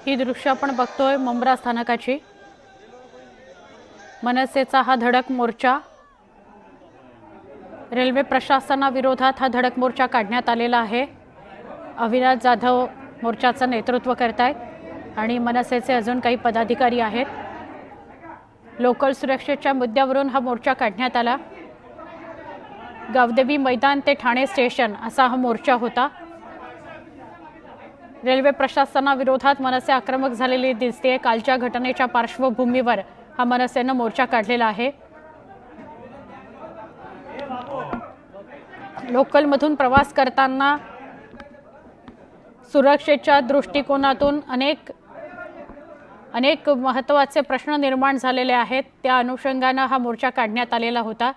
ही दृश्य आपण बघतोय मुंब्रा स्थानकाची। मनसेचा हा धडक मोर्चा, रेल्वे प्रशासनाविरोधात हा धडक मोर्चा काढण्यात आलेला आहे। अविनाश जाधव मोर्चाचं नेतृत्व करतायत आणि मनसेचे अजून काही पदाधिकारी आहेत। लोकल सुरक्षेच्या मुद्द्यावरून हा मोर्चा काढण्यात आला। गावदेवी मैदान ते ठाणे स्टेशन असा हा मोर्चा होता। रेल्वे प्रशासनाविरोधात मनसे आक्रमक झालेली दिसते। कालच्या घटनेच्या पार्श्वभूमीवर हा मनसेनं मोर्चा काढलेला आहे। लोकलमधून प्रवास करताना सुरक्षेच्या दृष्टिकोनातून अनेक महत्त्वाचे प्रश्न निर्माण झालेले आहेत। त्या अनुषंगाने हा मोर्चा काढण्यात आलेला होता।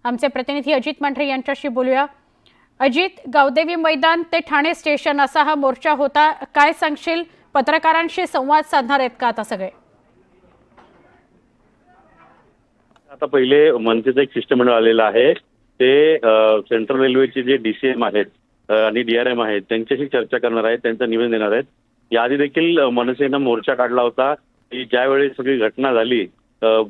आमचे प्रतिनिधी अजित मांढरे यांच्याशी बोलूया। अजित, गावदेवी मैदान ते ठाणे स्टेशन असा हा मोर्चा होता, काय सांगशील? पत्रकारांशी संवाद साधणार आहेत का आता सगळे? आता पहिले मनसेचं एक शिष्टमंडळ आलेलं आहे। ते सेंट्रल रेल्वेचे जे डीसीएम आहेत आणि डीआरएम आहेत त्यांच्याशी चर्चा करणार आहेत, त्यांचं निवेदन देणार आहेत। याआधी देखील मनसेनं मोर्चा काढला होता की ज्यावेळी सगळी घटना झाली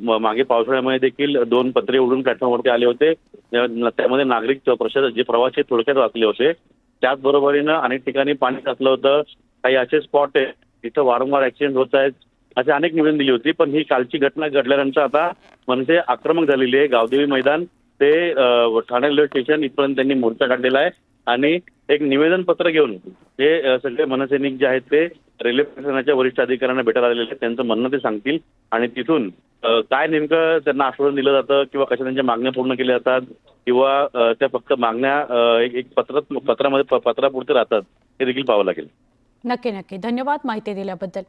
मागे पावसाळ्यामध्ये देखील 2 पत्रे उडून प्लॅटफॉर्मवरती आले होते। त्यामध्ये नागरिक जे प्रवासी थोडक्यात वाचले होते। त्याचबरोबरीनं अनेक ठिकाणी पाणी साचलं होतं। काही असे स्पॉट आहे तिथं वारंवार ऍक्सिडेंट होत आहेत, असे अनेक निवेदन दिली होती। पण ही कालची घटना घडल्यानंतर आता मनसे आक्रमक झालेली आहे। गावदेवी मैदान ते ठाणे रेल्वे स्टेशन इथपर्यंत त्यांनी मोर्चा काढलेला आहे आणि एक निवेदन पत्र घेऊन हे सगळे मनसैनिक जे आहेत ते रेल्वे प्रशासनाच्या वरिष्ठ अधिकाऱ्यांना भेटायला आलेले आहेत। त्यांचं म्हणणं ते सांगतील आणि तिथून काय नेमकं त्यांना आश्वासन दिलं जातं किंवा कशा त्यांच्या मागण्या पूर्ण केल्या जातात किंवा त्या फक्त मागण्या एक पत्रापुरते राहतात हे देखील पाहावं लागेल। नक्की धन्यवाद माहिती दिल्याबद्दल।